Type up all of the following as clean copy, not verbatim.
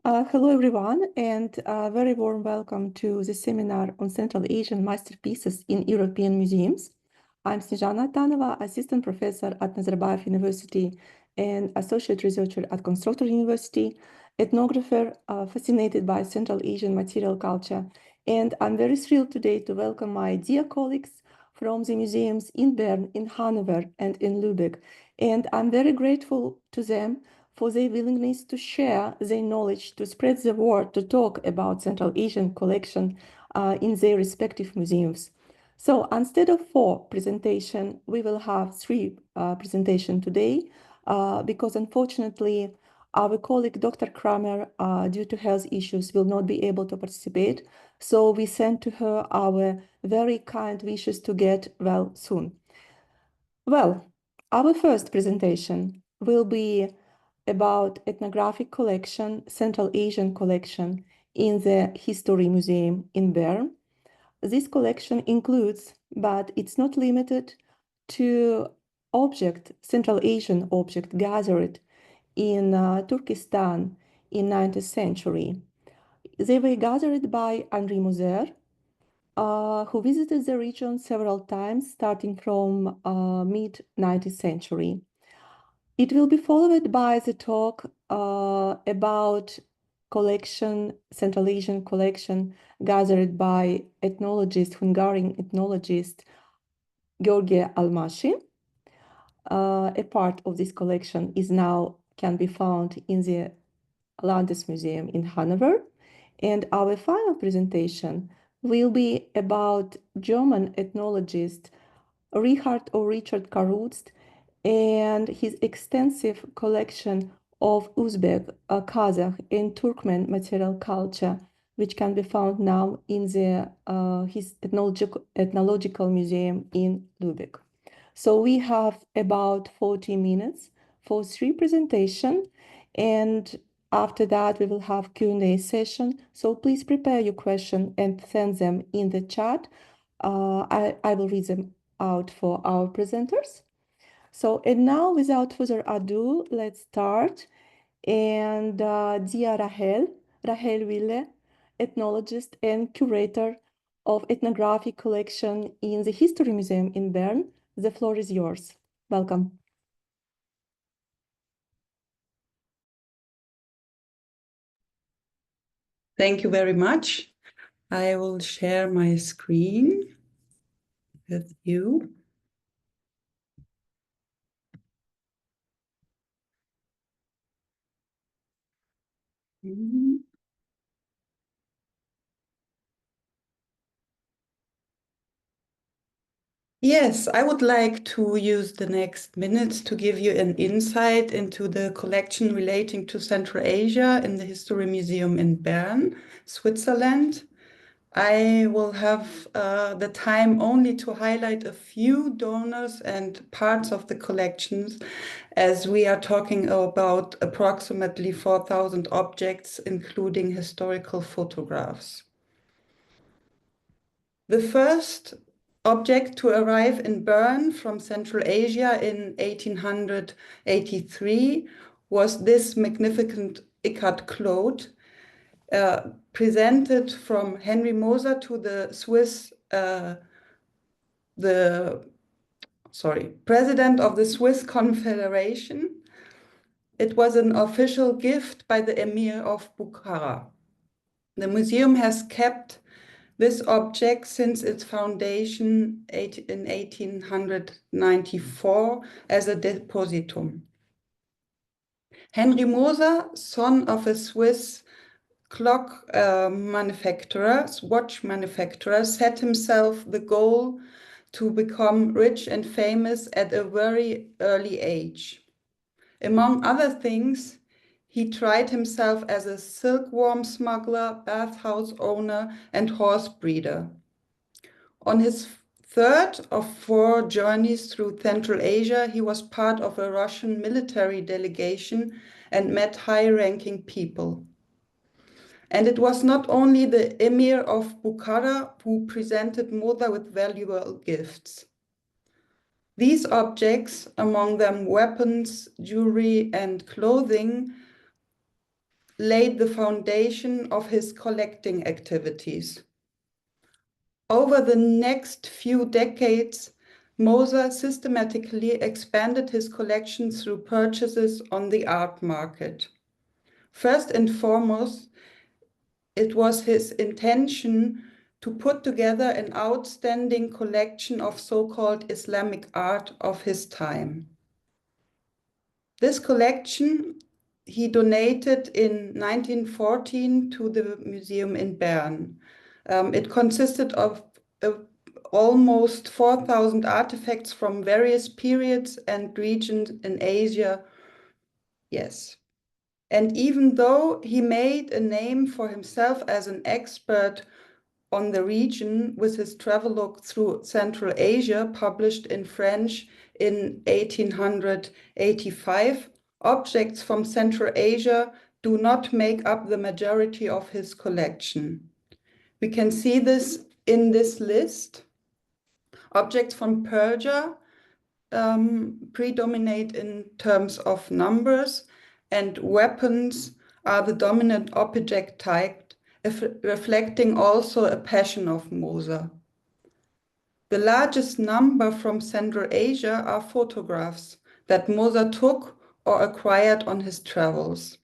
Hello, everyone, and a very warm welcome to the seminar on Central Asian masterpieces in European museums. I'm Snezhana Tanova, Assistant Professor at Nazarbayev University and Associate Researcher at Constructor University, ethnographer fascinated by Central Asian material culture. And I'm very thrilled today to welcome my dear colleagues from the museums in Bern, in Hanover, and in Lübeck. And I'm very grateful to them for their willingness to share their knowledge, to spread the word, to talk about Central Asian collection in their respective museums. So instead of 4 presentations, we will have 3 presentations today because unfortunately, our colleague Dr. Kramer, due to health issues, will not be able to participate. So we send to her our very kind wishes to get well soon. Well, our first presentation will be about ethnographic collection, Central Asian collection in the History Museum in Bern. This collection includes, but it's not limited to Central Asian object gathered in Turkestan in 19th century. They were gathered by Henri Moser, who visited the region several times starting from mid-19th century. It will be followed by the talk about Central Asian collection gathered by Hungarian ethnologist György Ede Almásy. A part of this collection can be found in the Landesmuseum in Hanover. And our final presentation will be about German ethnologist Richard Karutz and his extensive collection of Uzbek, Kazakh, and Turkmen material culture, which can be found now in his ethnological museum in Lübeck. So we have about 40 minutes for 3 presentations, and after that we will have Q&A session. So please prepare your question and send them in the chat. I will read them out for our presenters. So, and now without further ado, let's start. And dear Rahel Wille, ethnologist and curator of ethnographic collection in the History Museum in Bern, the floor is yours. Welcome. Thank you very much. I will share my screen with you. Yes, I would like to use the next minutes to give you an insight into the collection relating to Central Asia in the History Museum in Bern, Switzerland. I will have the time only to highlight a few donors and parts of the collections, as we are talking about approximately 4,000 objects, including historical photographs. The first object to arrive in Bern from Central Asia in 1883 was this magnificent ikat cloth, presented from Henri Moser to the Swiss, president of the Swiss Confederation. It was an official gift by the Emir of Bukhara. The museum has kept this object since its foundation in 1894 as a depositum. Henri Moser, son of a Swiss watch manufacturer, set himself the goal to become rich and famous at a very early age. Among other things, he tried himself as a silkworm smuggler, bathhouse owner, and horse breeder. On his third of 4 journeys through Central Asia, he was part of a Russian military delegation and met high-ranking people. And it was not only the Emir of Bukhara who presented Moser with valuable gifts. These objects, among them weapons, jewelry, and clothing, laid the foundation of his collecting activities. Over the next few decades, Moser systematically expanded his collection through purchases on the art market. First and foremost, it was his intention to put together an outstanding collection of so-called Islamic art of his time. This collection he donated in 1914 to the museum in Bern. It consisted of almost 4,000 artifacts from various periods and regions in Asia. Yes. And even though he made a name for himself as an expert on the region with his travelogue through Central Asia, published in French in 1885, objects from Central Asia do not make up the majority of his collection. We can see this in this list. Objects from Persia predominate in terms of numbers, and weapons are the dominant object type, reflecting also a passion of Moser. The largest number from Central Asia are photographs that Moser took or acquired on his travels.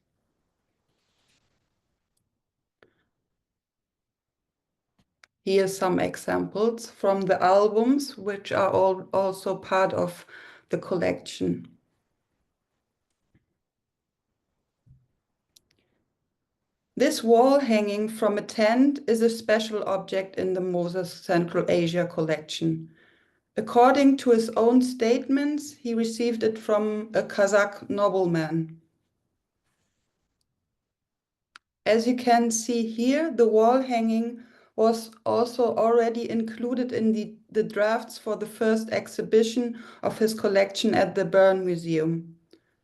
Here are some examples from the albums, which are also part of the collection. This wall hanging from a tent is a special object in the Moser Central Asia collection. According to his own statements, he received it from a Kazakh nobleman. As you can see here, the wall hanging was also already included in the drafts for the first exhibition of his collection at the Bern Museum.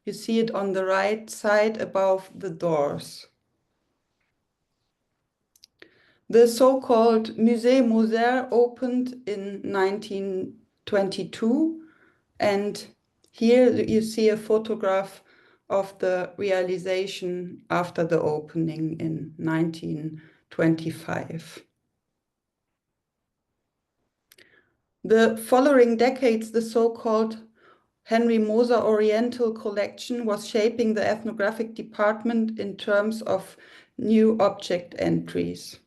You see it on the right side above the doors. The so-called Musée Moser opened in 1922, and here you see a photograph of the realization after the opening in 1925. The following decades, the so-called Henri Moser Oriental collection was shaping the ethnographic department in terms of new object entries.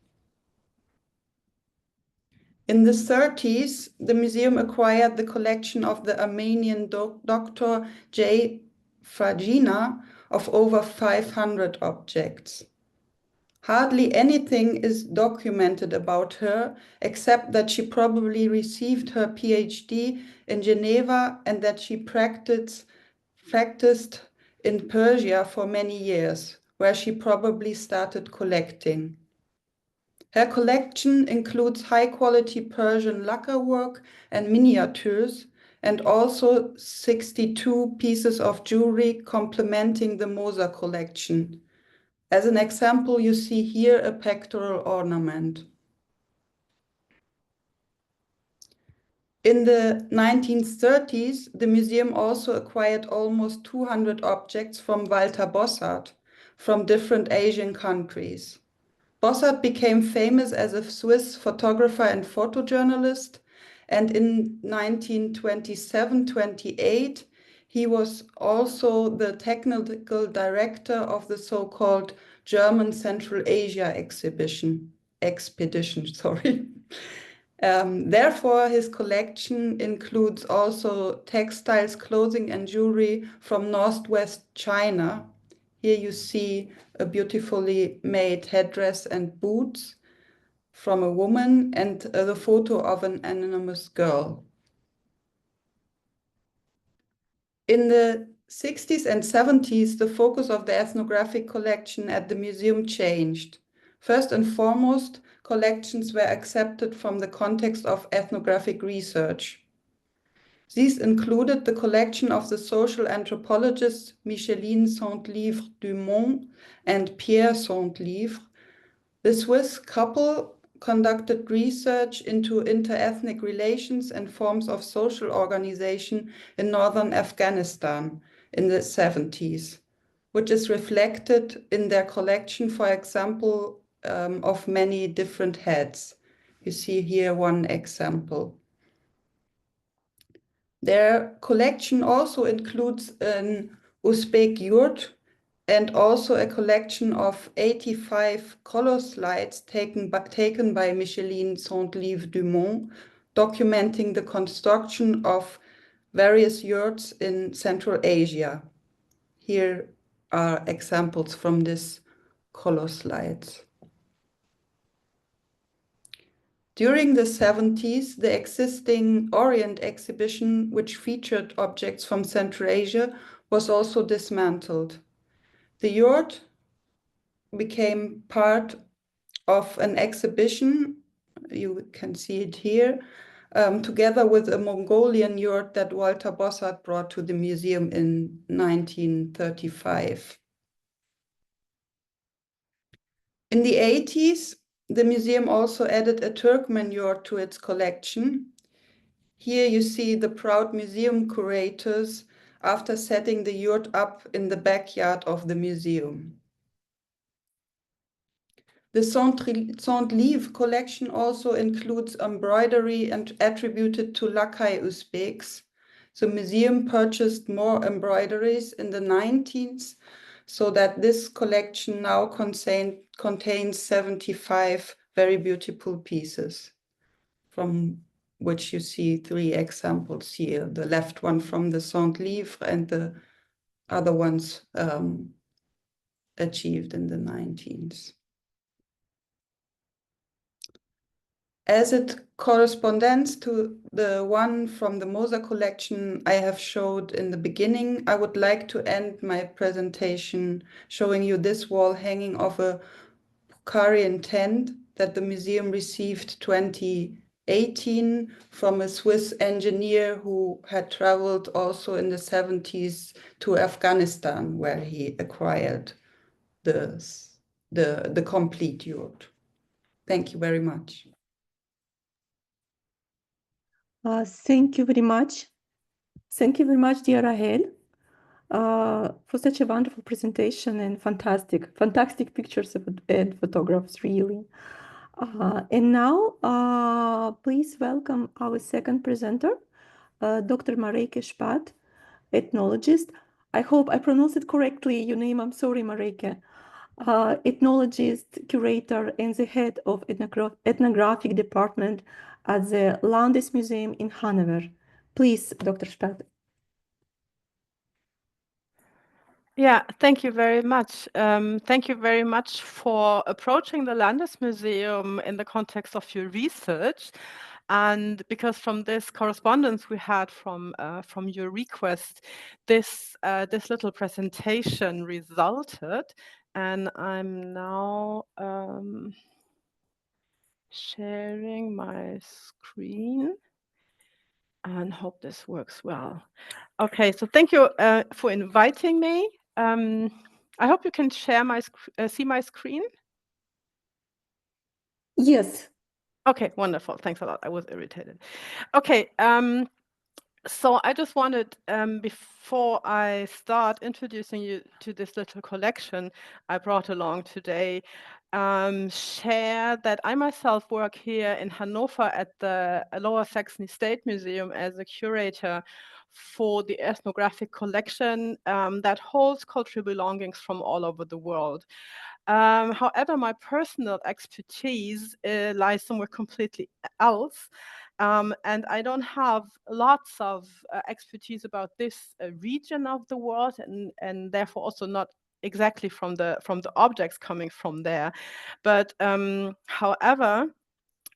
In the 30s, the museum acquired the collection of the Armenian Dr. J. Fragina of over 500 objects. Hardly anything is documented about her, except that she probably received her PhD in Geneva and that she practiced in Persia for many years, where she probably started collecting. Her collection includes high-quality Persian lacquer work and miniatures, and also 62 pieces of jewelry complementing the Moser collection. As an example, you see here a pectoral ornament. In the 1930s, the museum also acquired almost 200 objects from Walter Bossart from different Asian countries. Bossart became famous as a Swiss photographer and photojournalist, and in 1927-28, he was also the technical director of the so-called German Central Asia expedition. Therefore, his collection includes also textiles, clothing, and jewelry from Northwest China. Here you see a beautifully made headdress and boots from a woman and the photo of an anonymous girl. In the 60s and 70s, the focus of the ethnographic collection at the museum changed. First and foremost, collections were accepted from the context of ethnographic research. These included the collection of the social anthropologists Micheline Centlivre-Dumont and Pierre Centlivre. The Swiss couple conducted research into interethnic relations and forms of social organization in northern Afghanistan in the 70s. which is reflected in their collection, for example, of many different heads. You see here one example. Their collection also includes an Uzbek yurt and also a collection of 85 color slides taken by Micheline Saint-Live-Dumont, documenting the construction of various yurts in Central Asia. Here are examples from this color slides. During the 70s, the existing Orient exhibition, which featured objects from Central Asia, was also dismantled. The yurt became part of an exhibition, you can see it here, together with a Mongolian yurt that Walter Bossart brought to the museum in 1935. In the 80s, the museum also added a Turkmen yurt to its collection. Here you see the proud museum curators after setting the yurt up in the backyard of the museum. The Saint-Live collection also includes embroidery and attributed to Lakai Uzbeks. The museum purchased more embroideries in the 19th, so that this collection now contains 75 very beautiful pieces, from which you see 3 examples here. The left one from the Saint-Live and the other ones achieved in the 19th. As it corresponds to the one from the Moser collection I have showed in the beginning, I would like to end my presentation showing you this wall hanging of a Hungarian tent that the museum received 2018 from a Swiss engineer who had traveled also in the 70s to Afghanistan, where he acquired the complete yurt. Thank you very much. Thank you very much. Thank you very much, dear Rahel, for such a wonderful presentation and fantastic pictures and photographs, really. And now, please welcome our second presenter, Dr. Marijke Spaat, ethnologist. I hope I pronounced it correctly, your name. I'm sorry, Marijke. Ethnologist, curator, and the head of ethnographic department at the Landesmuseum in Hanover. Please, Dr. Spaat. Yeah, thank you very much. Thank you very much for approaching the Landesmuseum in the context of your research. And because from this correspondence we had from your request, this little presentation resulted. And I'm now sharing my screen and hope this works well. Okay, so thank you for inviting me. I hope you can share see my screen. Yes. Okay, wonderful. Thanks a lot. I was irritated. Okay, so I just wanted, before I start introducing you to this little collection I brought along today, share that I myself work here in Hanover at the Lower Saxony State Museum as a curator for the ethnographic collection that holds cultural belongings from all over the world. However, my personal expertise lies somewhere completely else. And I don't have lots of expertise about this region of the world, and therefore also not exactly from the objects coming from there. But however,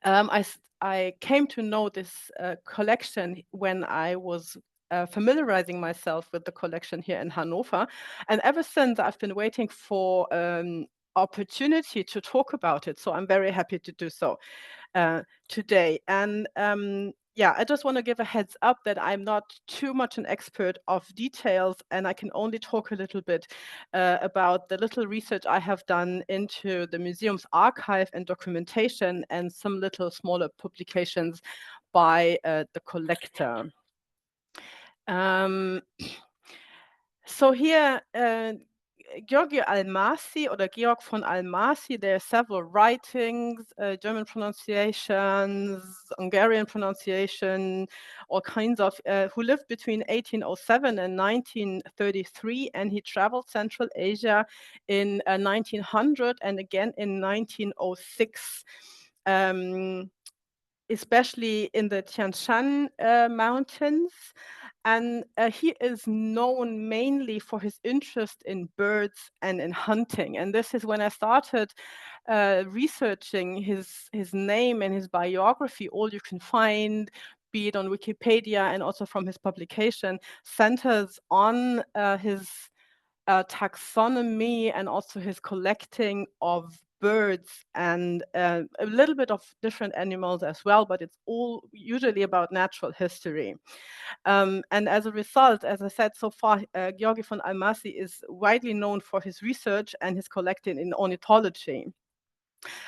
I came to know this collection when I was familiarizing myself with the collection here in Hanover, and ever since I've been waiting for opportunity to talk about it. So I'm very happy to do so today. And yeah, I just want to give a heads up that I'm not too much an expert of details, and I can only talk a little bit about the little research I have done into the museum's archive and documentation, and some little smaller publications by the collector. So here, György Almásy or Georg von Almásy, there are several writings, German pronunciations, Hungarian pronunciation, all kinds of, who lived between 1807 and 1933, and he traveled Central Asia in 1900 and again in 1906. Especially in the Tian Shan mountains. And he is known mainly for his interest in birds and in hunting. And this is when I started researching his name and his biography. All you can find, be it on Wikipedia and also from his publication, centers on his taxonomy and also his collecting of birds and a little bit of different animals as well, but it's all usually about natural history. And as a result, as I said so far, György von Almásy is widely known for his research and his collecting in ornithology.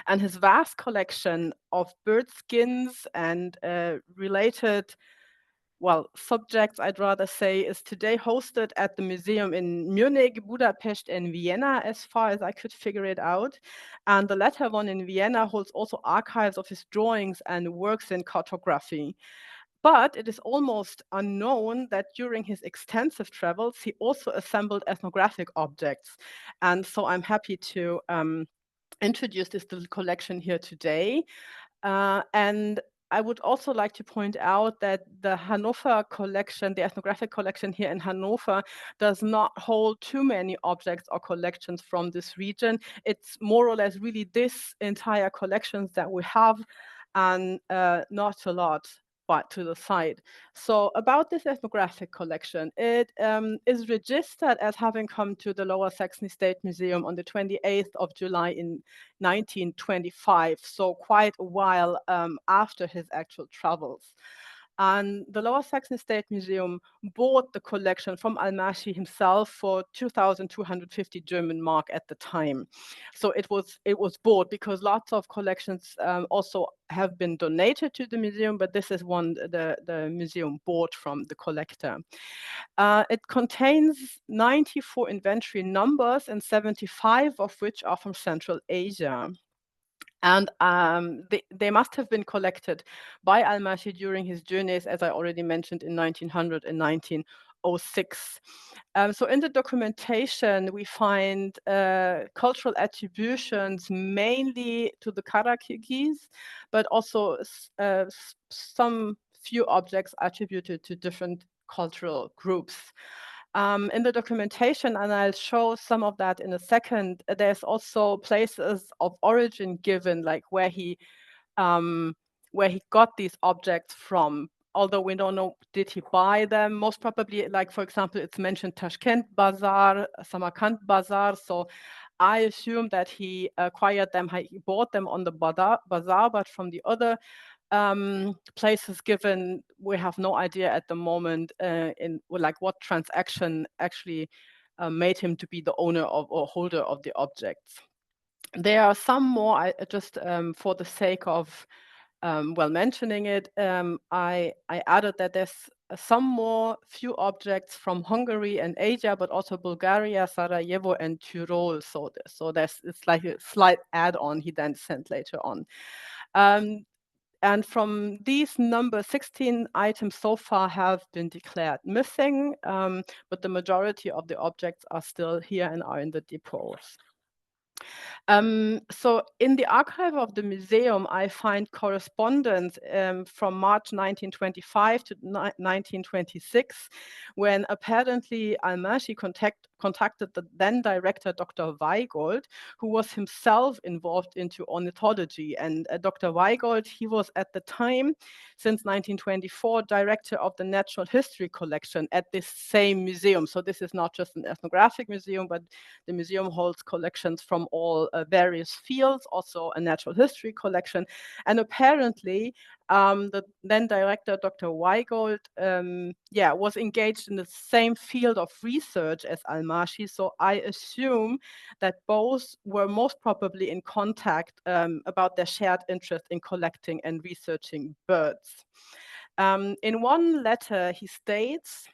And his vast collection of bird skins and related subjects, I'd rather say, is today hosted at the museum in Munich, Budapest, and Vienna, as far as I could figure it out. And the latter one in Vienna holds also archives of his drawings and works in cartography. But it is almost unknown that during his extensive travels, he also assembled ethnographic objects. And so I'm happy to introduce this little collection here today. And I would also like to point out that the Hanover collection, the ethnographic collection here in Hanover, does not hold too many objects or collections from this region. It's more or less really this entire collections that we have, and not a lot but to the side. So about this ethnographic collection, it is registered as having come to the Lower Saxony State Museum on the 28th of July in 1925, so quite a while after his actual travels. And the Lower Saxony State Museum bought the collection from Almásy himself for 2,250 German mark at the time. So it was bought, because lots of collections also have been donated to the museum, but this is one the museum bought from the collector. It contains 94 inventory numbers, and 75 of which are from Central Asia. And they must have been collected by Almásy during his journeys, as I already mentioned, in 1900 and 1906. So in the documentation, we find cultural attributions mainly to the Kara-Kirghiz, but also some few objects attributed to different cultural groups. In the documentation, and I'll show some of that in a second, there's also places of origin given, like where he got these objects from. Although we don't know, did he buy them? Most probably, like for example, it's mentioned Tashkent Bazaar, Samarkand Bazaar. So I assume that he acquired them, he bought them on the bazaar, but from the other places given, we have no idea at the moment in like what transaction actually made him to be the owner of or holder of the objects. There are some more, I just for the sake of mentioning it, I added that there's some more few objects from Hungary and Asia, but also Bulgaria, Sarajevo, and Tyrol. So it's like a slight add-on he then sent later on. And from these numbers, 16 items so far have been declared missing, but the majority of the objects are still here and are in the depots. So in the archive of the museum, I find correspondence from March 1925 to 1926, when apparently Almásy contacted the then director, Dr. Weigold, who was himself involved into ornithology. And Dr. Weigold, he was at the time, since 1924, director of the Natural History Collection at this same museum. So this is not just an ethnographic museum, but the museum holds collections from all various fields, also a natural history collection. And apparently, the then director, Dr. Weigold, was engaged in the same field of research as Almásy. So I assume that both were most probably in contact about their shared interest in collecting and researching birds. In one letter, he states,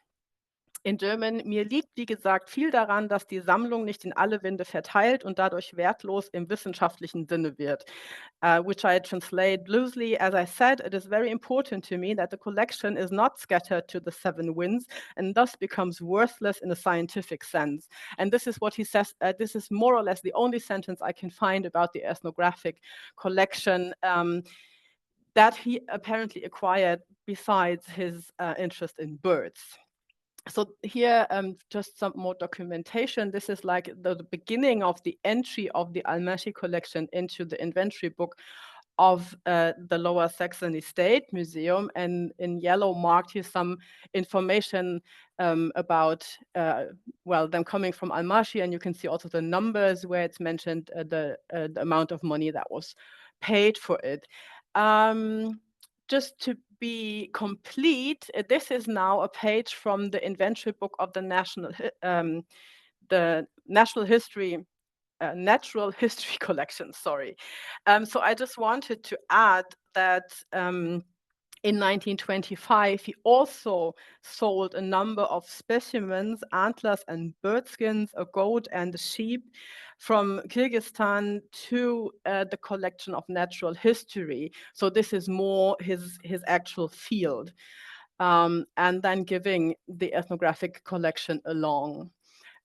In German, mir liegt, wie gesagt, viel daran, dass die Sammlung nicht in alle Winde verteilt und dadurch wertlos im wissenschaftlichen Sinne wird. Which I translate loosely. As I said, it is very important to me that the collection is not scattered to the seven winds and thus becomes worthless in a scientific sense. And this is what he says. This is more or less the only sentence I can find about the ethnographic collection that he apparently acquired besides his interest in birds. So here, just some more documentation. This is like the beginning of the entry of the Almásy collection into the inventory book of the Lower Saxony State Museum. And in yellow marked here some information about, well, them coming from Almásy. And you can see also the numbers where it's mentioned the amount of money that was paid for it. Just to be complete, this is now a page from the inventory book of the Natural History collection, sorry. So I just wanted to add that in 1925, he also sold a number of specimens, antlers and bird skins, a goat and a sheep from Kyrgyzstan to the collection of natural history. So this is more his actual field, and then giving the ethnographic collection along.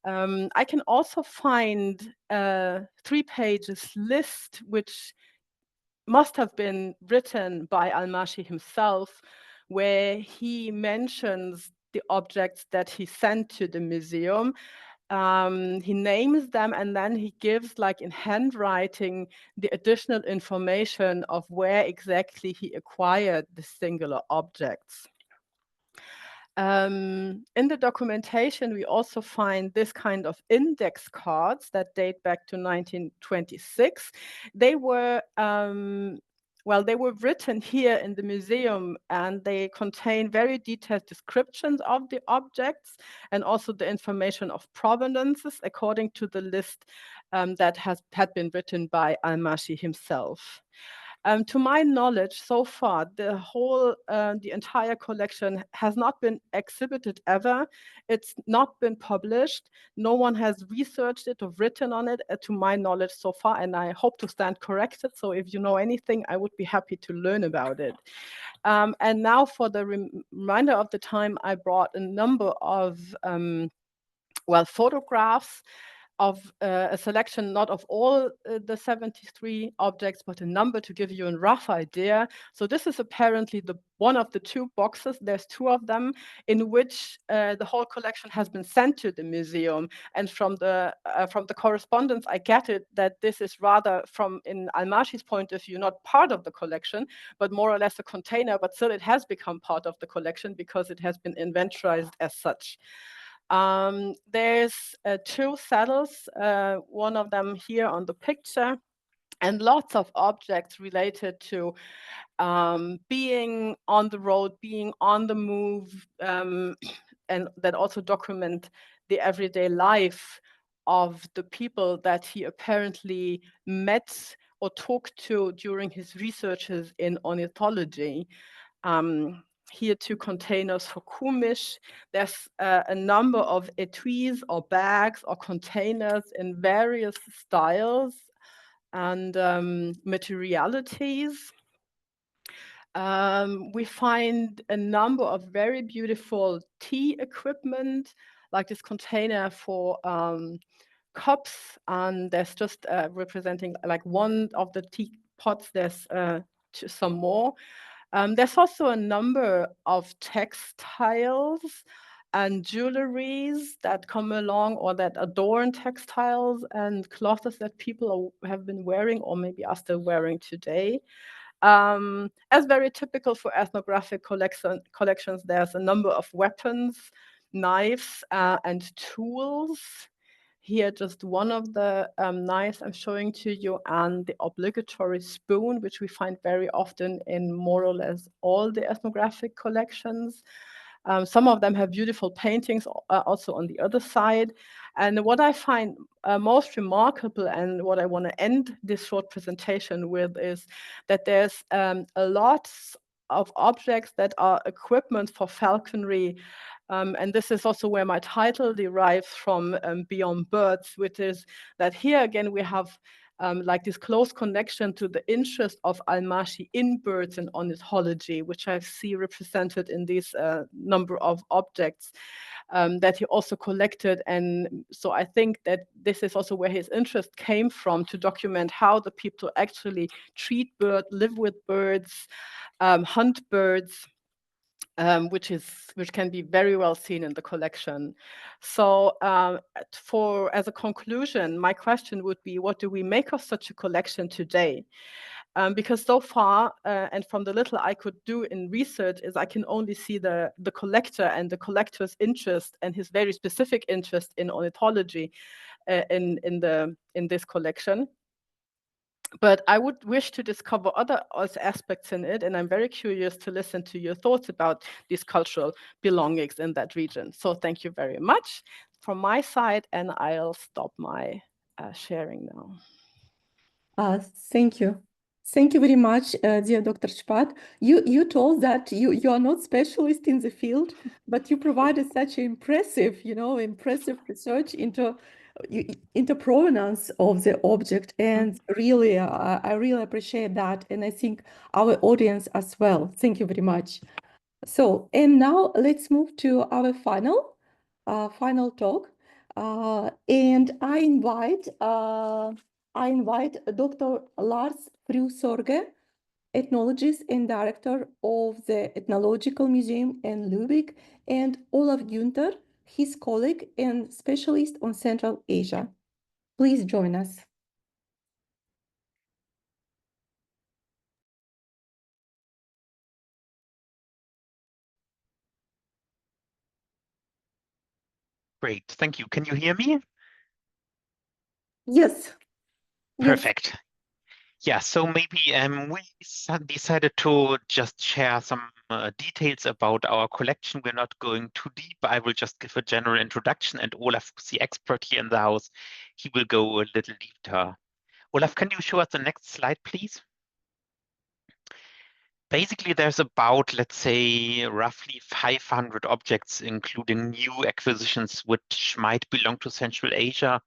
I can also find a 3-page list, which must have been written by Almásy himself, where he mentions the objects that he sent to the museum. He names them and then he gives, like in handwriting, the additional information of where exactly he acquired the singular objects. In the documentation, we also find this kind of index cards that date back to 1926. They were, well, they were written here in the museum and they contain very detailed descriptions of the objects and also the information of provenances according to the list that had been written by Almásy himself. To my knowledge, so far, the entire collection has not been exhibited ever. It's not been published. No one has researched it or written on it, to my knowledge so far, and I hope to stand corrected. So if you know anything, I would be happy to learn about it. And now for the remainder of the time, I brought a number of, well, photographs of a selection, not of all the 73 objects, but a number to give you a rough idea. So this is apparently one of the 2 boxes, there's 2 of them, in which the whole collection has been sent to the museum. And from the correspondence, I get it that this is rather from, in Almásy's point of view, not part of the collection, but more or less a container, but still it has become part of the collection because it has been inventorized as such. There's 2 saddles, one of them here on the picture, and lots of objects related to being on the road, being on the move, and that also document the everyday life of the people that he apparently met or talked to during his researches in ornithology. Here 2 containers for kumish. There's a number of etuis or bags or containers in various styles and materialities. We find a number of very beautiful tea equipment, like this container for cups, and there's just representing like one of the teapots. There's some more. There's also a number of textiles and jewelries that come along or that adorn textiles and clothes that people have been wearing or maybe are still wearing today. As very typical for ethnographic collections, there's a number of weapons, knives, and tools. Here, just one of the knives I'm showing to you, and the obligatory spoon, which we find very often in more or less all the ethnographic collections. Some of them have beautiful paintings also on the other side. And what I find most remarkable, and what I want to end this short presentation with, is that there's a lot of objects that are equipment for falconry. And this is also where my title derives from, Beyond Birds, which is that here again we have like this close connection to the interest of Almásy in birds and ornithology, which I see represented in these number of objects that he also collected. And so I think that this is also where his interest came from, to document how the people actually treat birds, live with birds, hunt birds, which can be very well seen in the collection. So as a conclusion, my question would be, what do we make of such a collection today? Because so far, and from the little I could do in research, is I can only see the collector and the collector's interest and his very specific interest in ornithology in this collection. But I would wish to discover other aspects in it, and I'm very curious to listen to your thoughts about these cultural belongings in that region. So thank you very much from my side, and I'll stop my sharing now. Thank you. Thank you very much, dear Dr. Spat. You told that you are not specialist in the field, but you provided such impressive research into provenance of the object, and really, I really appreciate that, and I think our audience as well. Thank you very much. So, and now let's move to our final talk, and I invite Dr. Lars Frusorge, ethnologist and director of the Ethnological Museum in Lübeck, and Olaf Günther, his colleague and specialist on Central Asia. Please join us. Great, thank you. Can you hear me? Yes. Perfect. Yeah, so maybe we decided to just share some details about our collection. We're not going too deep. I will just give a general introduction, and Olaf, the expert here in the house, he will go a little deeper. Olaf, can you show us the next slide, please? Basically, there's about, let's say, roughly 500 objects, including new acquisitions, which might belong to Central Asia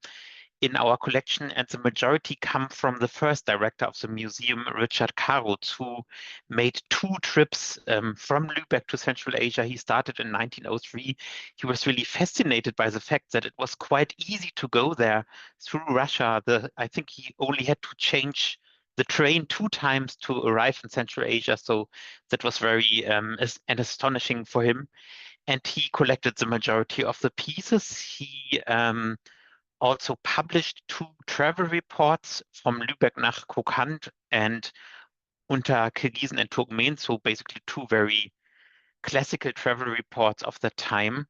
in our collection, and the majority come from the first director of the museum, Richard Karutz, who made 2 trips from Lübeck to Central Asia. He started in 1903. He was really fascinated by the fact that it was quite easy to go there through Russia. I think he only had to change the train 2 times to arrive in Central Asia, so that was very astonishing for him. And he collected the majority of the pieces. He also published 2 travel reports from Lübeck nach Kokand and Unter Kirgisen and Turkmen, so basically 2 very classical travel reports of the time.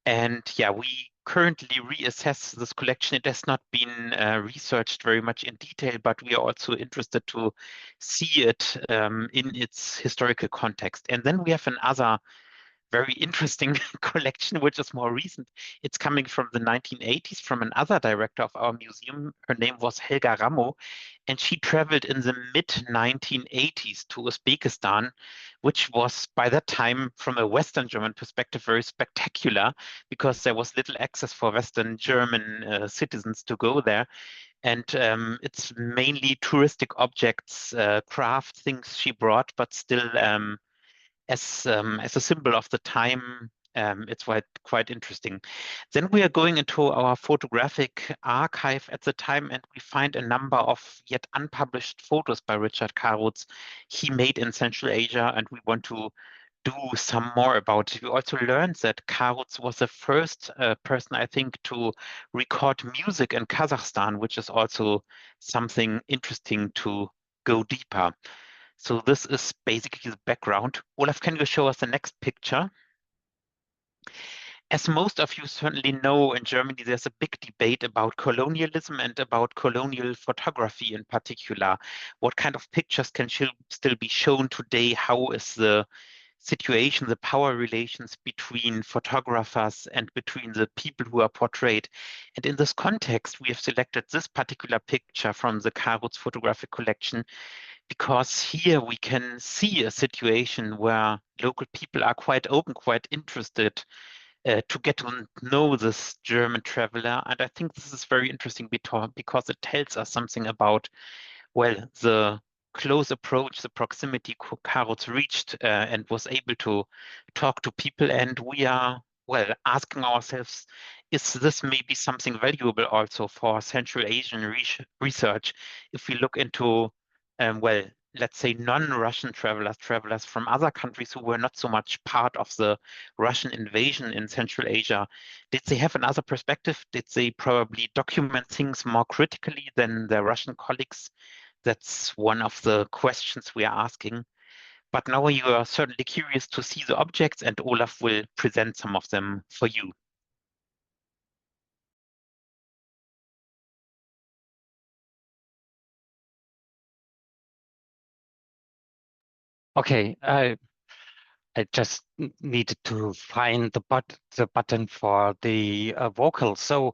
And yeah, we currently reassess this collection. It has not been researched very much in detail, but we are also interested to see it in its historical context. And then we have another very interesting collection, which is more recent. It's coming from the 1980s from another director of our museum. Her name was Helga Ramo, and she traveled in the mid-1980s to Uzbekistan, which was by that time, from a Western German perspective, very spectacular, because there was little access for Western German citizens to go there. And it's mainly touristic objects, craft things she brought, but still as a symbol of the time, it's quite interesting. Then we are going into our photographic archive at the time, and we find a number of yet unpublished photos by Richard Karutz he made in Central Asia, and we want to do some more about it. We also learned that Karutz was the first person, I think, to record music in Kazakhstan, which is also something interesting to go deeper. So this is basically the background. Olaf, can you show us the next picture? As most of you certainly know, in Germany, there's a big debate about colonialism and about colonial photography in particular. What kind of pictures can still be shown today? How is the situation, the power relations between photographers and between the people who are portrayed? And in this context, we have selected this particular picture from the Karutz photographic collection, because here we can see a situation where local people are quite open, quite interested to get to know this German traveler. And I think this is very interesting because it tells us something about, well, the close approach, the proximity Karutz reached and was able to talk to people. And we are, well, asking ourselves, is this maybe something valuable also for Central Asian research if we look into, well, let's say non-Russian travelers from other countries who were not so much part of the Russian invasion in Central Asia? Did they have another perspective? Did they probably document things more critically than their Russian colleagues? That's one of the questions we are asking. But now you are certainly curious to see the objects, and Olaf will present some of them for you. Okay, I just needed to find the button for the vocal. So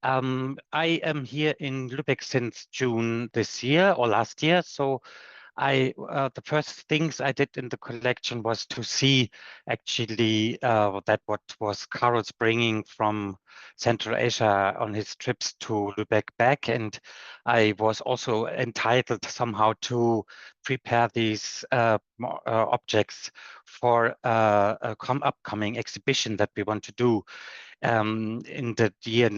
I am here in Lübeck since June this year or last year. So the first things I did in the collection was to see actually that what was Karutz bringing from Central Asia on his trips to Lübeck back. And I was also entitled somehow to prepare these objects for a upcoming exhibition that we want to do in the year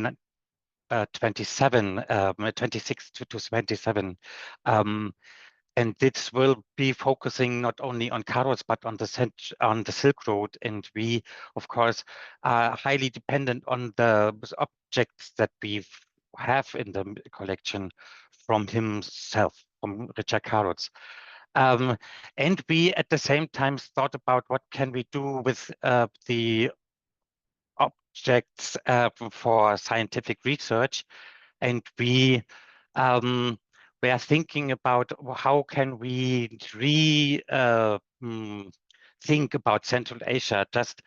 26 to 27. And this will be focusing not only on Karutz, but on the Silk Road. And we, of course, are highly dependent on the objects that we have in the collection from himself, from Richard Karutz. And we, at the same time, thought about what can we do with the objects for scientific research. And we are thinking about how can we think about Central Asia just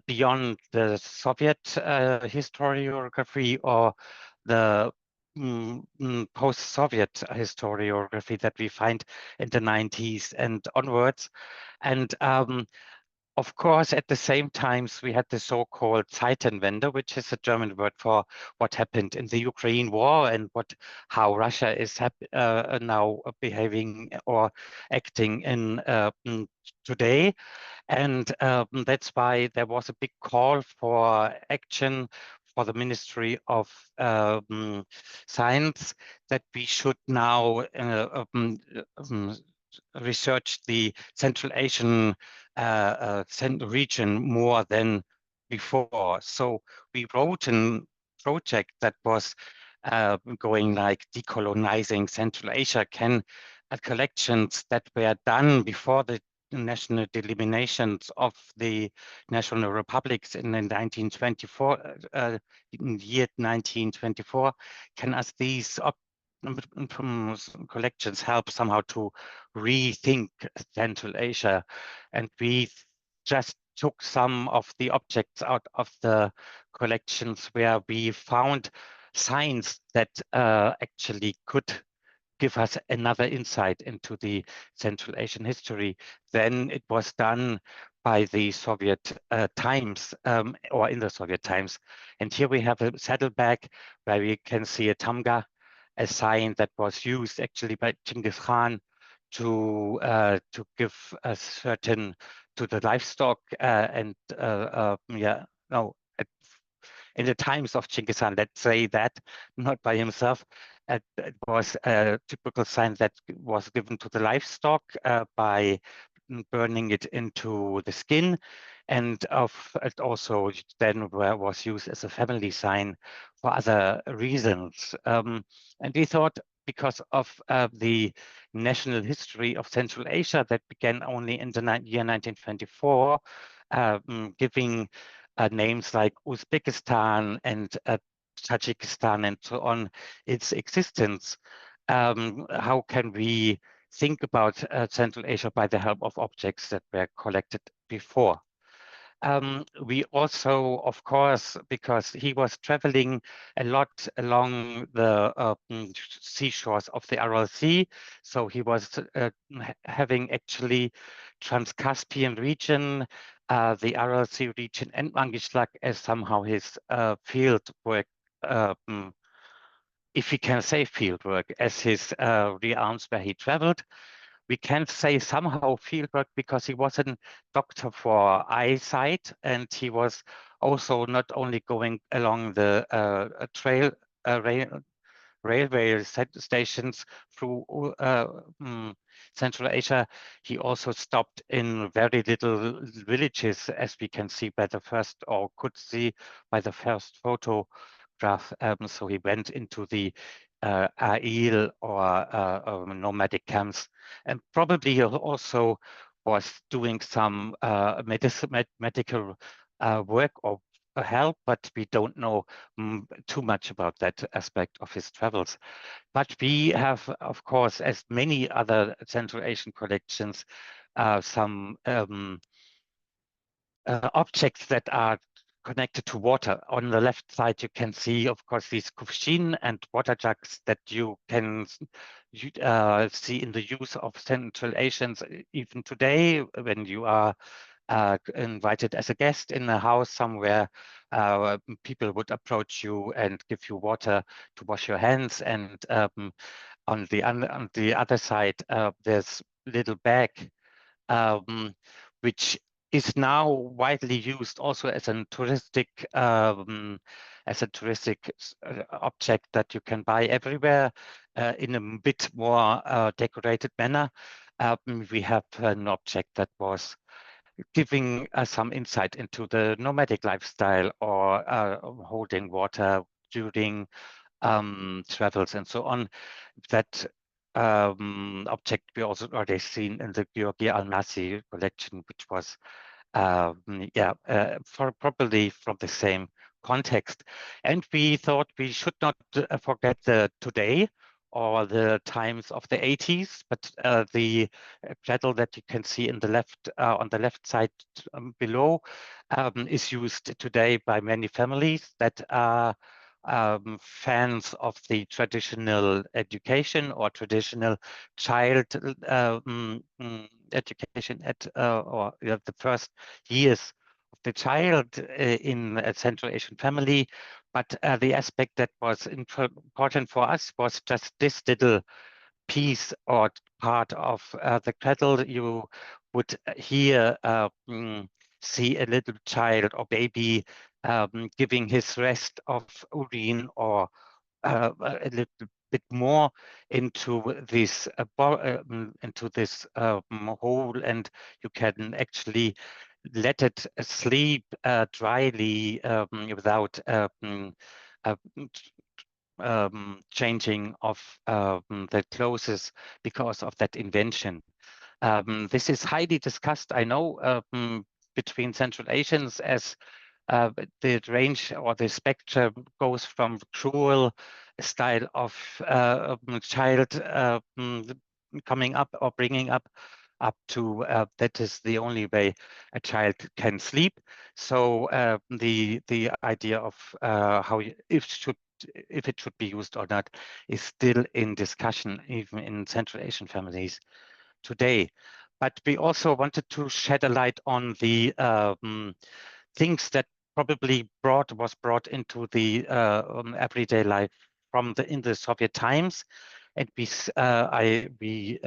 beyond the Soviet historiography or the post-Soviet historiography that we find in the 90s and onwards. And of course, at the same time, we had the so-called Zeitenwende, which is a German word for what happened in the Ukraine war and how Russia is now behaving or acting in today. And that's why there was a big call for action for the Ministry of Science that we should now research the Central Asian region more than before. So we wrote a project that was going like decolonizing Central Asia, collections that were done before the national delimitations of the national republics in the 1924, in the year 1924, can as these collections help somehow to rethink Central Asia. And we just took some of the objects out of the collections where we found signs that actually could give us another insight into the Central Asian history. Then it was done by the Soviet times, or in the Soviet times. And here we have a saddlebag where we can see a tamga, a sign that was used actually by Genghis Khan to give a certain to the livestock in the times of Genghis Khan, let's say that, not by himself. It was a typical sign that was given to the livestock by burning it into the skin, and it also then was used as a family sign for other reasons. And we thought, because of the national history of Central Asia that began only in the year 1924, giving names like Uzbekistan and Tajikistan and so on, its existence, how can we think about Central Asia by the help of objects that were collected before? We also, of course, because he was traveling a lot along the seashores of the Aral Sea, so he was having actually Trans-Caspian region, the Aral Sea region, and Mangischlag as somehow his field work, if we can say field work, as his realms where he traveled. We can say somehow fieldwork because he was a doctor for eyesight, and he was also not only going along the railway stations through Central Asia. He also stopped in very little villages, as we can see by the first, or could see by the first photograph. So he went into the Ail or nomadic camps, and probably he also was doing some medical work or help, but we don't know too much about that aspect of his travels. But we have, of course, as many other Central Asian collections, some objects that are connected to water. On the left side, you can see, of course, these kuvshin and water jugs that you can see in the use of Central Asians even today when you are invited as a guest in a house somewhere. People would approach you and give you water to wash your hands. And on the other side, there's a little bag which is now widely used also as a touristic object that you can buy everywhere in a bit more decorated manner. We have an object that was giving some insight into the nomadic lifestyle or holding water during travels and so on. That object we also already seen in the György Ede Almásy collection, which was probably from the same context. And we thought we should not forget the today or the times of the 80s, but the cradle that you can see in the left on the left side below is used today by many families that are fans of the traditional education or traditional child education at or the first years of the child in a Central Asian family. But the aspect that was important for us was just this little piece or part of the cradle. You would here see a little child or baby giving his rest of urine or a little bit more into this hole, and you can actually let it sleep dryly without changing of the clothes because of that invention. This is highly discussed, I know, between Central Asians, as the range or the spectrum goes from cruel style of child coming up or bringing up to that is the only way a child can sleep. So the idea of how if it should be used or not is still in discussion, even in Central Asian families today. But we also wanted to shed a light on the things that probably was brought into the everyday life from in the Soviet times, and we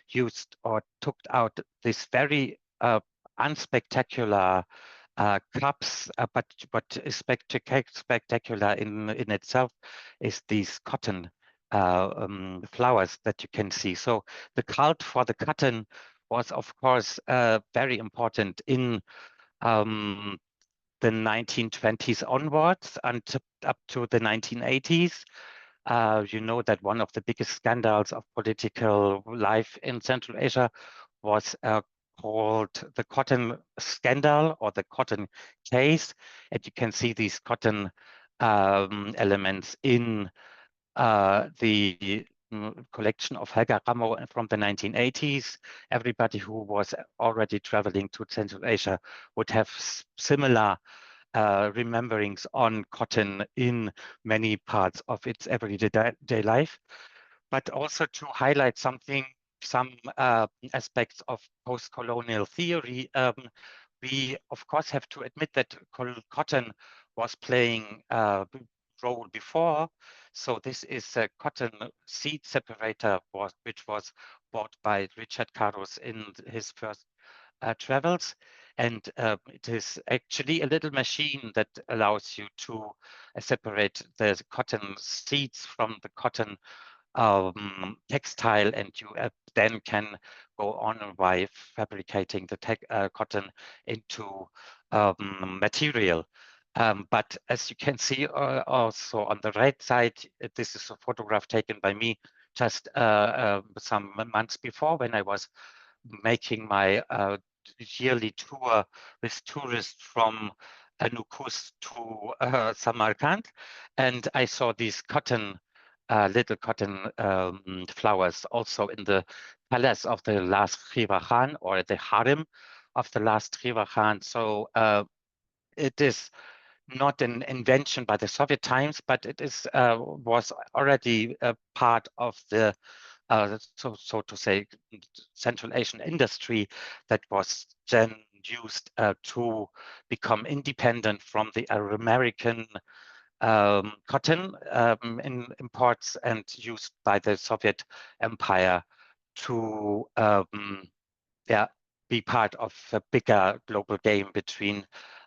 used or took out this very unspectacular cups, but what is spectacular in itself is these cotton flowers that you can see. So the cult for the cotton was, of course, very important in the 1920s onwards and up to the 1980s. You know that one of the biggest scandals of political life in Central Asia was called the cotton scandal or the cotton case. And you can see these cotton elements in the collection of Helga Ramo from the 1980s. Everybody who was already traveling to Central Asia would have similar rememberings on cotton in many parts of its everyday life, but also to highlight some aspects of post-colonial theory. We, of course, have to admit that cotton was playing a role before. So this is a cotton seed separator, which was bought by Richard Karutz in his first travels. And it is actually a little machine that allows you to separate the cotton seeds from the cotton textile, and you then can go on by fabricating the cotton into material. But as you can see also on the right side, this is a photograph taken by me just some months before, when I was making my yearly tour with tourists from Nukus to Samarkand, and I saw these little cotton flowers also in the palace of the last Khiva Khan, or the harem of the last Khiva Khan. So it is not an invention by the Soviet times, but it is was already a part of the so to say Central Asian industry that was then used to become independent from the American cotton in imports, and used by the Soviet Empire to be part of a bigger global game between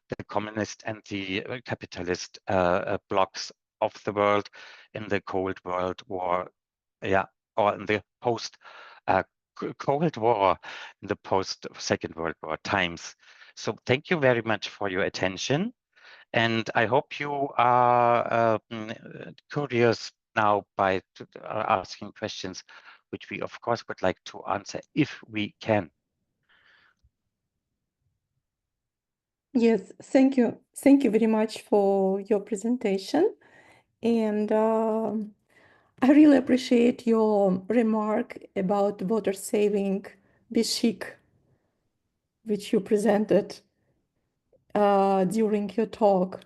the communist and the capitalist blocks of the world in the Cold War, or in the post Cold War, in the post Second World War times. So thank you very much for your attention. And I hope you are curious now by asking questions, which we of course would like to answer if we can. Yes, thank you. Thank you very much for your presentation. And I really appreciate your remark about water saving bishik, which you presented during your talk.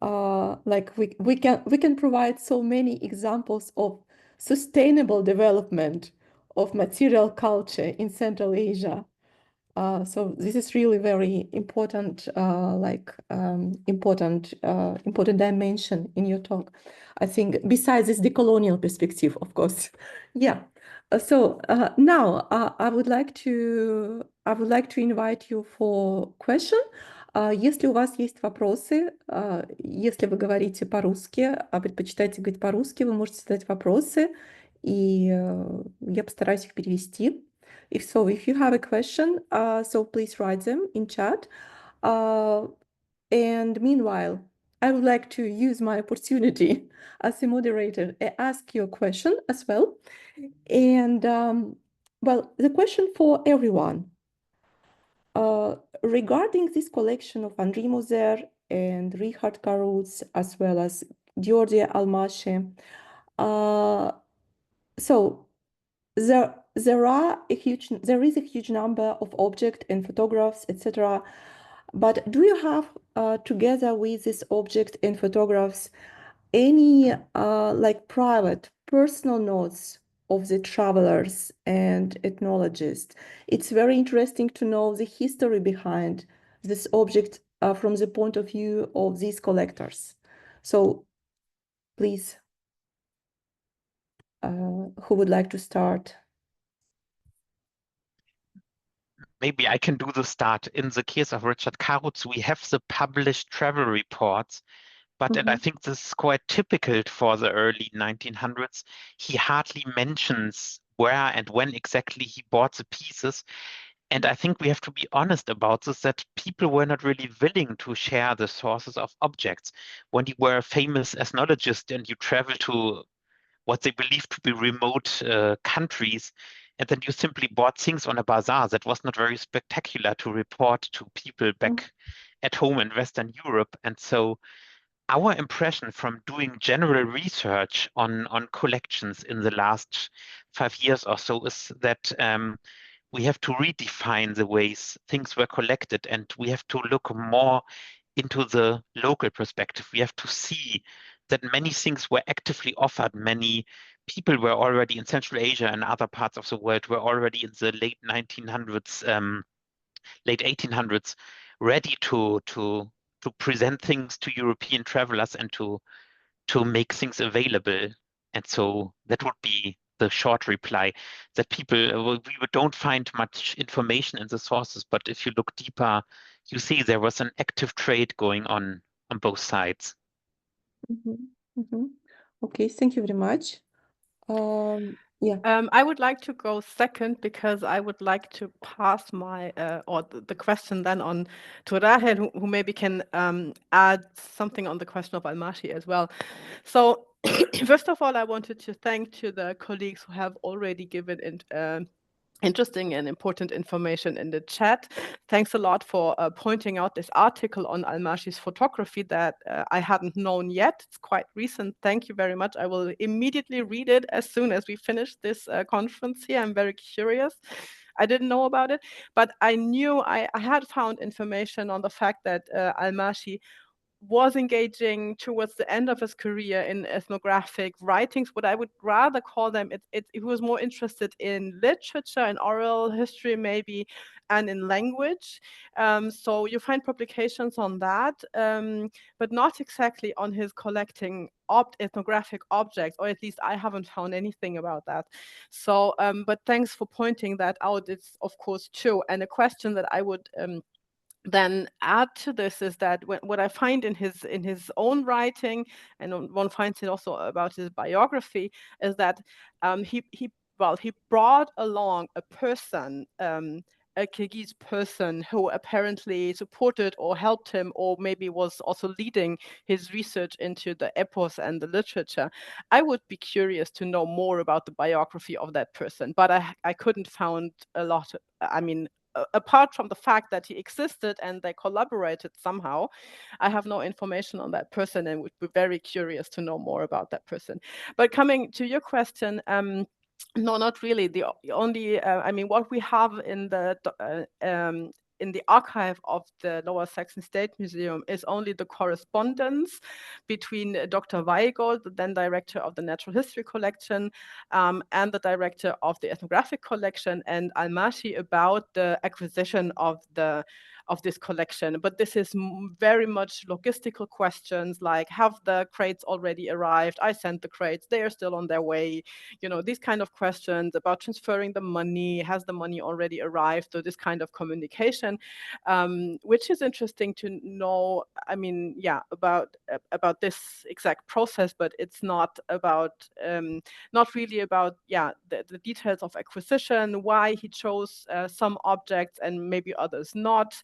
Like we can provide so many examples of sustainable development of material culture in Central Asia. So this is really very important, important dimension in your talk. I think besides this decolonial perspective, of course. Yeah. So now I would like to invite you for question. Если у вас есть вопросы, если вы говорите по-русски, предпочитаете говорить по-русски, вы можете задать вопросы, и я постараюсь их перевести. If you have a question, so please write them in chat. And meanwhile, I would like to use my opportunity as a moderator and ask you a question as well. And well, the question for everyone. Regarding this collection of Henri Moser and Richard Karutz, as well as György Ede Almásy, so there is a huge number of objects and photographs, etc. But do you have, together with this object and photographs, any like private, personal notes of the travelers and ethnologists? It's very interesting to know the history behind this object from the point of view of these collectors. So please, who would like to start? Maybe I can do the start. In the case of Richard Karutz, we have the published travel reports, but and I think this is quite typical for the early 1900s. He hardly mentions where and when exactly he bought the pieces. And I think we have to be honest about this, that people were not really willing to share the sources of objects. When you were a famous ethnologist and you travel to what they believed to be remote countries, and then you simply bought things on a bazaar, that was not very spectacular to report to people back at home in Western Europe. And so our impression from doing general research on collections in the last 5 years or so is that we have to redefine the ways things were collected, and we have to look more into the local perspective. We have to see that many things were actively offered. Many people were already in Central Asia and other parts of the world were already in the late 1900s, late 1800s, ready to present things to European travelers and to make things available. And so that would be the short reply, that people, we don't find much information in the sources, but if you look deeper, you see there was an active trade going on both sides. Okay, thank you very much. Yeah. I would like to go second because I would like to pass my or the question then on to Rahel, who maybe can add something on the question of Almásy as well. So first of all, I wanted to thank to the colleagues who have already given interesting and important information in the chat. Thanks a lot for pointing out this article on Almásy's photography that I hadn't known yet. It's quite recent. Thank you very much. I will immediately read it as soon as we finish this conference here. I'm very curious. I didn't know about it, but I knew I had found information on the fact that Almásy was engaging towards the end of his career in ethnographic writings, what I would rather call them, he was more interested in literature and oral history maybe, and in language. So you find publications on that, but not exactly on his collecting ethnographic objects, or at least I haven't found anything about that. So, but thanks for pointing that out. It's of course true. And a question that I would then add to this is that what I find in his own writing, and one finds it also about his biography, is that he brought along a person, a Kyrgyz person who apparently supported or helped him, or maybe was also leading his research into the epos and the literature. I would be curious to know more about the biography of that person, but I couldn't find a lot. I mean, apart from the fact that he existed and they collaborated somehow, I have no information on that person and would be very curious to know more about that person. But coming to your question, no, not really. The only, I mean, what we have in the archive of the Lower Saxon State Museum is only the correspondence between Dr. Weigold, the then director of the Natural History Collection, and the director of the Ethnographic Collection, and Almásy about the acquisition of this collection. But this is very much logistical questions like, have the crates already arrived? I sent the crates, they are still on their way. You know, these kind of questions about transferring the money, has the money already arrived? So this kind of communication, which is interesting to know. I mean, yeah, about this exact process, but it's not about, not really about, yeah, the details of acquisition, why he chose some objects and maybe others not.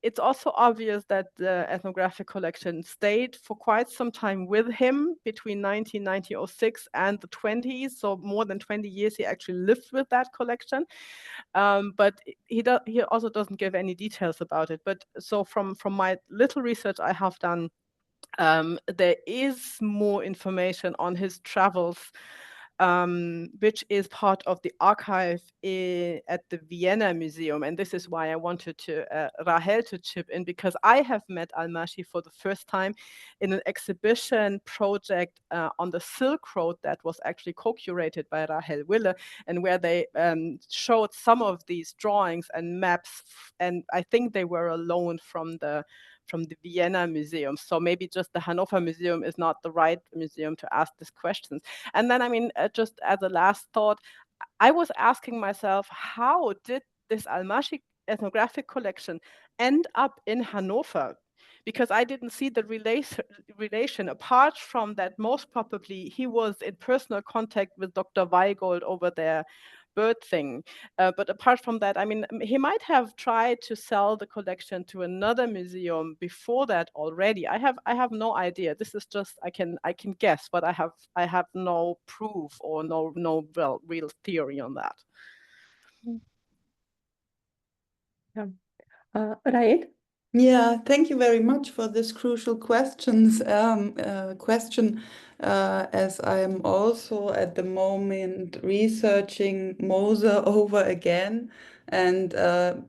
It's also obvious that the ethnographic collection stayed for quite some time with him between 1906 and the 20s. So more than 20 years he actually lived with that collection. But he also doesn't give any details about it. But so from my little research I have done, there is more information on his travels, which is part of the archive at the Vienna Museum. And this is why I wanted Rahel to chip in, because I have met Almásy for the first time in an exhibition project on the Silk Road that was actually co-curated by Rahel Wille, and where they showed some of these drawings and maps, and I think they were a loan from the Vienna Museum. So maybe just the Hanover Museum is not the right museum to ask these questions. And then, I mean, just as a last thought, I was asking myself, how did this Almásy ethnographic collection end up in Hanover? Because I didn't see the relation, apart from that most probably he was in personal contact with Dr. Weigold over their bird thing. But apart from that, I mean, he might have tried to sell the collection to another museum before that already. I have no idea. This is just, I can guess, but I have no proof or no real theory on that. Yeah. Right. Yeah, thank you very much for this crucial question, as I am also at the moment researching Moser over again. And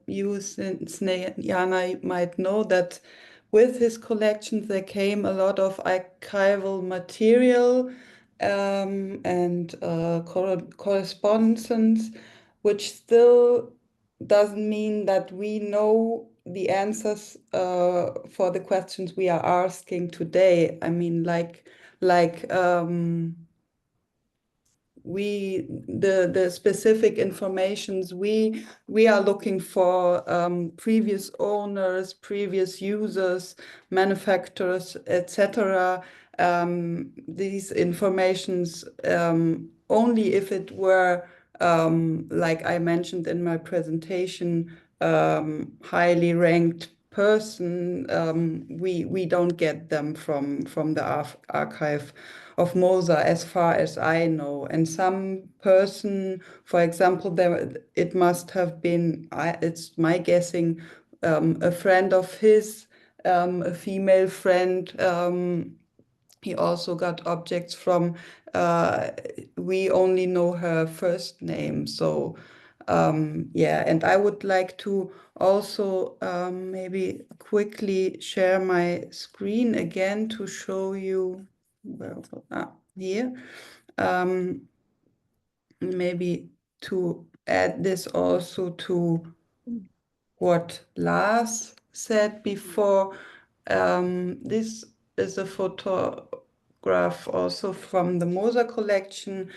you, since Jana, might know that with his collections there came a lot of archival material and correspondence, which still doesn't mean that we know the answers for the questions we are asking today. I mean, the specific informations we are looking for, previous owners, previous users, manufacturers, etc. These informations, only if it were, like I mentioned in my presentation, highly ranked person, we don't get them from the archive of Moser, as far as I know. And some person, for example, it must have been, it's my guessing, a friend of his, a female friend. He also got objects from, we only know her first name. So yeah, and I would like to also maybe quickly share my screen again to show you, well, here, maybe to add this also to what Lars said before. This is a photograph also from the Moser collection,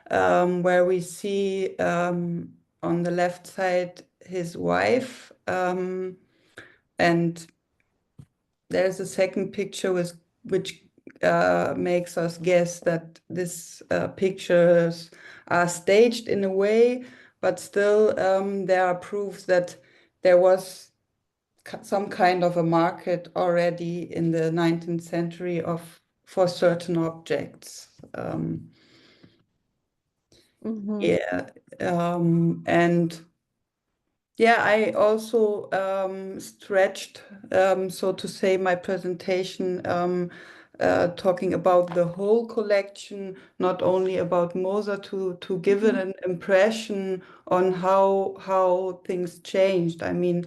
where we see on the left side his wife, and there's a second picture which makes us guess that this pictures are staged in a way, but still there are proofs that there was some kind of a market already in the 19th century for certain objects. Yeah, and yeah, I also stretched, so to say, my presentation, talking about the whole collection, not only about Moser, to give it an impression on how things changed. I mean,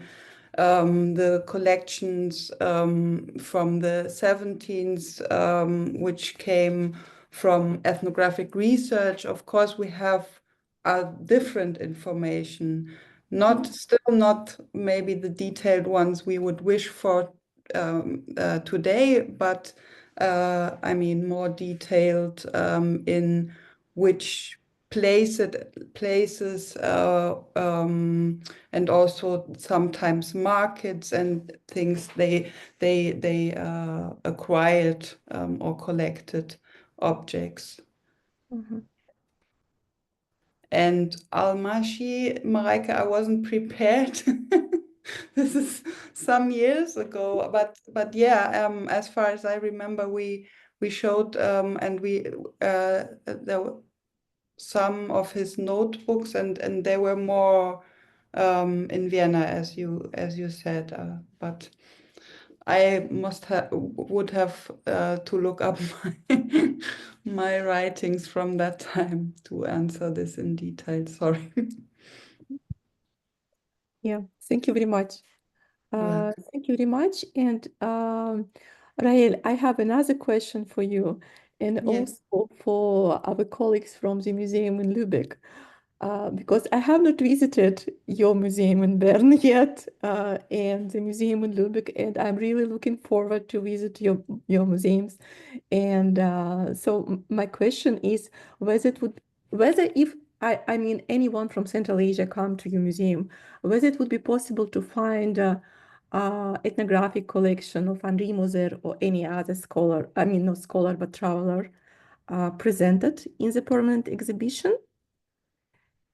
the collections from the 17th, which came from ethnographic research, of course, we have different information. Still not maybe the detailed ones we would wish for today, but I mean more detailed in which places and also sometimes markets and things they acquired or collected objects. And Almásy, Mareike, I wasn't prepared. This is some years ago, but yeah, as far as I remember, we showed and there were some of his notebooks, and they were more in Vienna, as you said, but I would have to look up my writings from that time to answer this in detail. Sorry. Yeah, thank you very much. Right. Thank you very much. And Rael, I have another question for you, and Yes. also for our colleagues from the museum in Lübeck. Because I have not visited your museum in Bern yet, and the museum in Lübeck, and I'm really looking forward to visit your museums. And so my question is whether if I mean anyone from Central Asia come to your museum, whether it would be possible to find ethnographic collection of Henri Moser or any other scholar, I mean not scholar but traveler, presented in the permanent exhibition.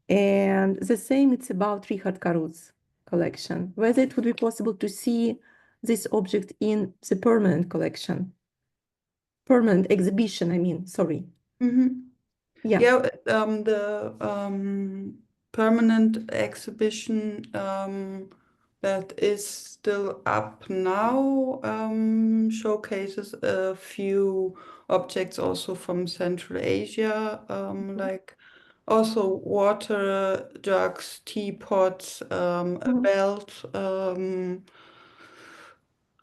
And the same, it's about Richard Karutz collection, whether it would be possible to see this object in the permanent collection, permanent exhibition, I mean, sorry. Yeah. Yeah, the permanent exhibition, that is still up now showcases a few objects also from Central Asia, like also water jugs, teapots, a belt,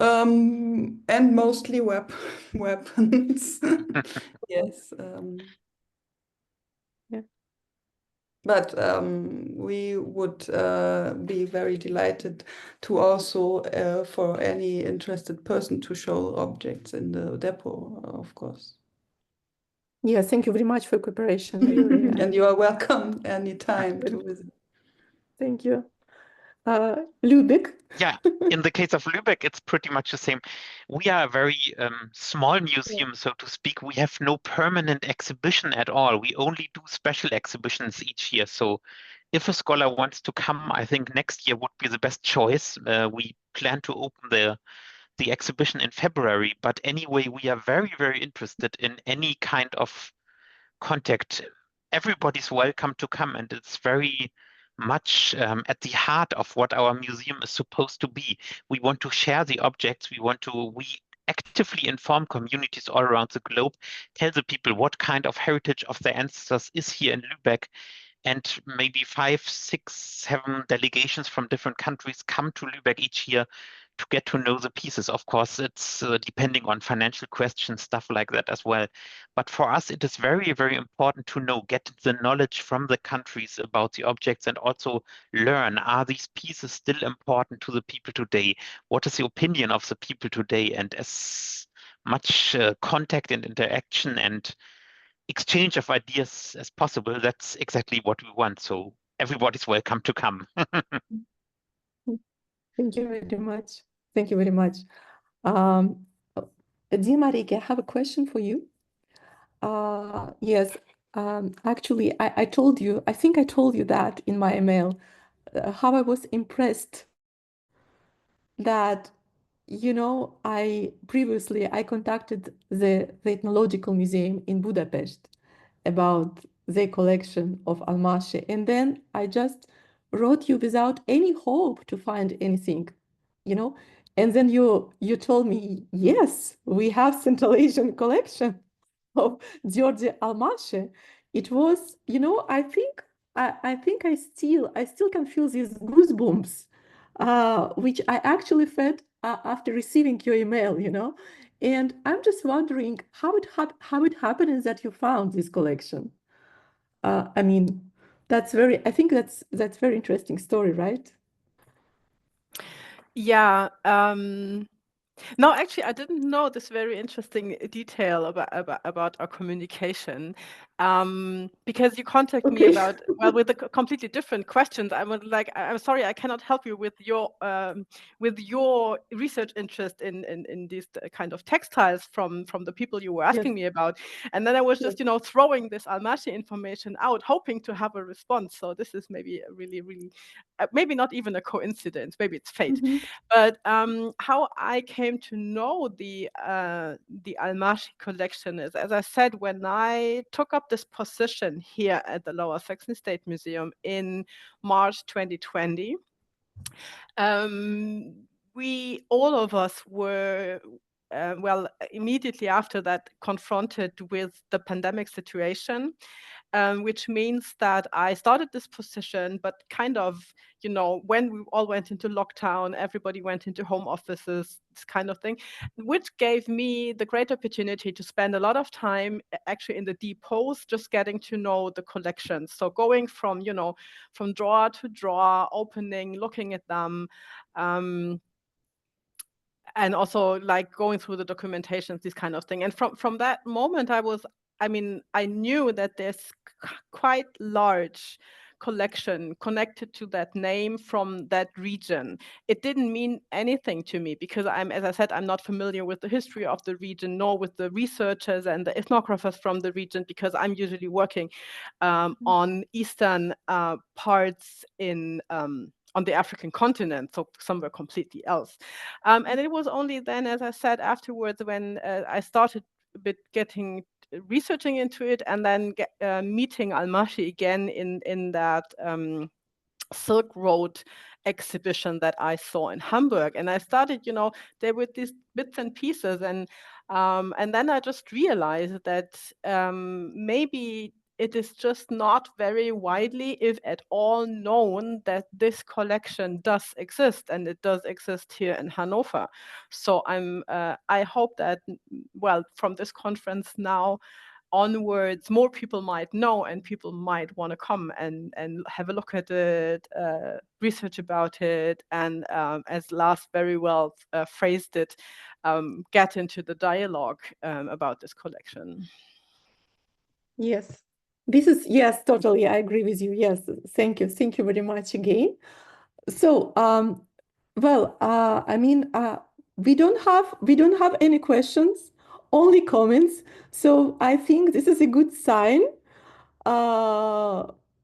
and mostly weapons. Yes. Yeah. But we would be very delighted to also, for any interested person, to show objects in the depot, of course. Yeah, thank you very much for cooperation. Really. And you are welcome anytime to visit. Thank you. Lübeck. Yeah, in the case of Lübeck, it's pretty much the same. We are a very small museum, so to speak. We have no permanent exhibition at all. We only do special exhibitions each year. So if a scholar wants to come, I think next year would be the best choice. We plan to open the exhibition in February. But anyway, we are very, very interested in any kind of contact. Everybody's welcome to come, and it's very much at the heart of what our museum is supposed to be. We want to share the objects. We actively inform communities all around the globe, tell the people what kind of heritage of their ancestors is here in Lübeck. And maybe 5, 6, 7 delegations from different countries come to Lübeck each year to get to know the pieces. Of course, it's depending on financial questions, stuff like that as well. But for us, it is very, very important to know, get the knowledge from the countries about the objects, and also learn, are these pieces still important to the people today? What is the opinion of the people today? And as much contact and interaction and exchange of ideas as possible, that's exactly what we want. So everybody's welcome to come. Thank you very much. Thank you very much. Dear Marike, I have a question for you. Yes, actually, I told you, I think I told you that in my email, how I was impressed that, I previously contacted the Ethnological Museum in Budapest about their collection of Almásy, and then I just wrote you without any hope to find anything, and then you told me, yes, we have Central Asian collection of György Ede Almásy. It was, I still can feel these goosebumps, which I actually felt after receiving your email, and I'm just wondering how it happened that you found this collection. I mean, I think that's very interesting story, right? Yeah. No, actually, I didn't know this very interesting detail about our communication, because you contacted me about, well, with the completely different questions. I'm sorry, I cannot help you with your research interest in these kind of textiles from the people you were asking me about, and then I was just throwing this Almásy information out, hoping to have a response. So this is maybe a really, really, maybe not even a coincidence. Maybe it's fate. But how I came to know the Almásy collection is, as I said, when I took up this position here at the Lower Saxony State Museum in March 2020. We, all of us, were immediately after that confronted with the pandemic situation, which means that I started this position, but kind of, when we all went into lockdown, everybody went into home offices, this kind of thing, which gave me the great opportunity to spend a lot of time actually in the depots, just getting to know the collections. So going from, from drawer to drawer, opening, looking at them, and also like going through the documentations, this kind of thing. And from that moment, I knew that there's quite large collection connected to that name from that region. It didn't mean anything to me because as I said, I'm not familiar with the history of the region, nor with the researchers and the ethnographers from the region, because I'm usually working on Eastern parts on the African continent, so somewhere completely else. And it was only then, as I said, afterwards, when I started a bit researching into it, and then meeting Almásy again in that Silk Road exhibition that I saw in Hamburg. And I started, there were these bits and pieces, and then I just realized that maybe it is just not very widely, if at all, known that this collection does exist, and it does exist here in Hanover. So I hope that, well, from this conference now onwards, more people might know, and people might want to come and have a look at it, research about it, and as Lars very well phrased it, get into the dialogue about this collection. Yes, totally. I agree with you. Yes, thank you very much again. So, well, I mean, we don't have any questions, only comments. So I think this is a good sign.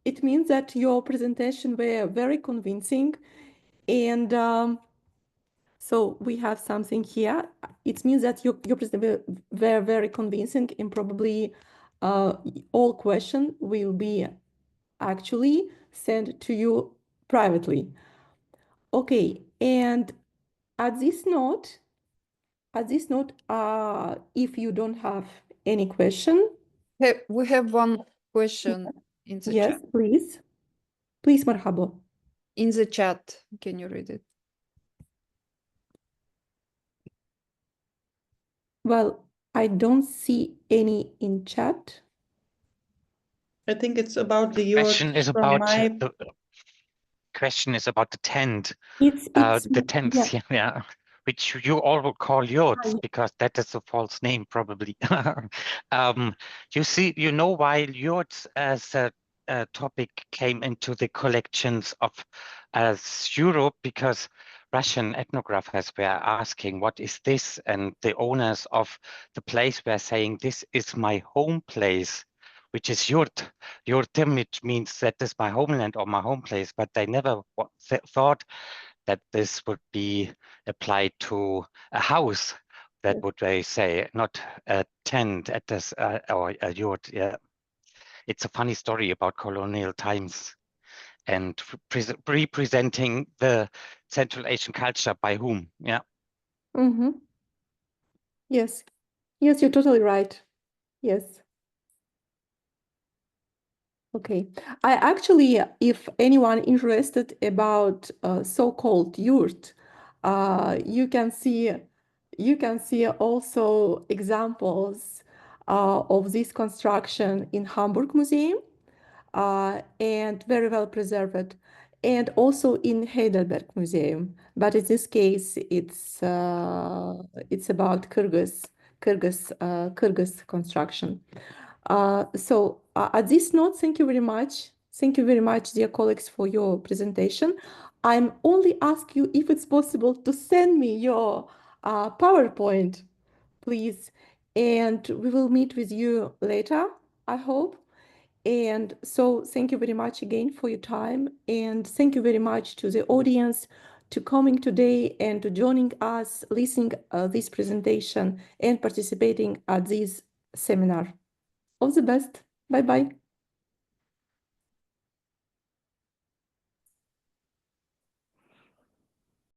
It means that your presentation were very convincing, and so we have something here. It means that your presentation were very convincing, and probably all questions will be actually sent to you privately. Okay, and at this note, if you don't have any question, We have one question in the yes, chat. please, Marhaba. In the chat, can you read it? Well, I don't see any in chat. I think it's about the Question is from about my the question is about the tent. It's The tents, yeah. yeah, which you all would call yurts, yeah. because that is a false name, probably. You see, why yurts as a topic came into the collections of Europe, because Russian ethnographers were asking, what is this? And the owners of the place were saying, this is my home place, which is yurt. Yurtim, which means that is my homeland or my home place, but they never thought that this would be applied to a house. That would they say, not a tent at this or a yurt. Yeah, it's a funny story about colonial times and representing the Central Asian culture by whom. Yeah. Mm-hmm. Yes, you're totally right. Yes. Okay. I actually, if anyone interested about so-called yurt, you can see also examples of this construction in Hamburg Museum, and very well preserved, and also in Heidelberg Museum. But in this case, it's about Kyrgyz construction. So at this note, thank you very much. Thank you very much, dear colleagues, for your presentation. I'm only ask you if it's possible to send me your PowerPoint, please. And we will meet with you later, I hope. And so thank you very much again for your time. And thank you very much to the audience to coming today and to joining us, listening this presentation and participating at this seminar. All the best. Bye-bye.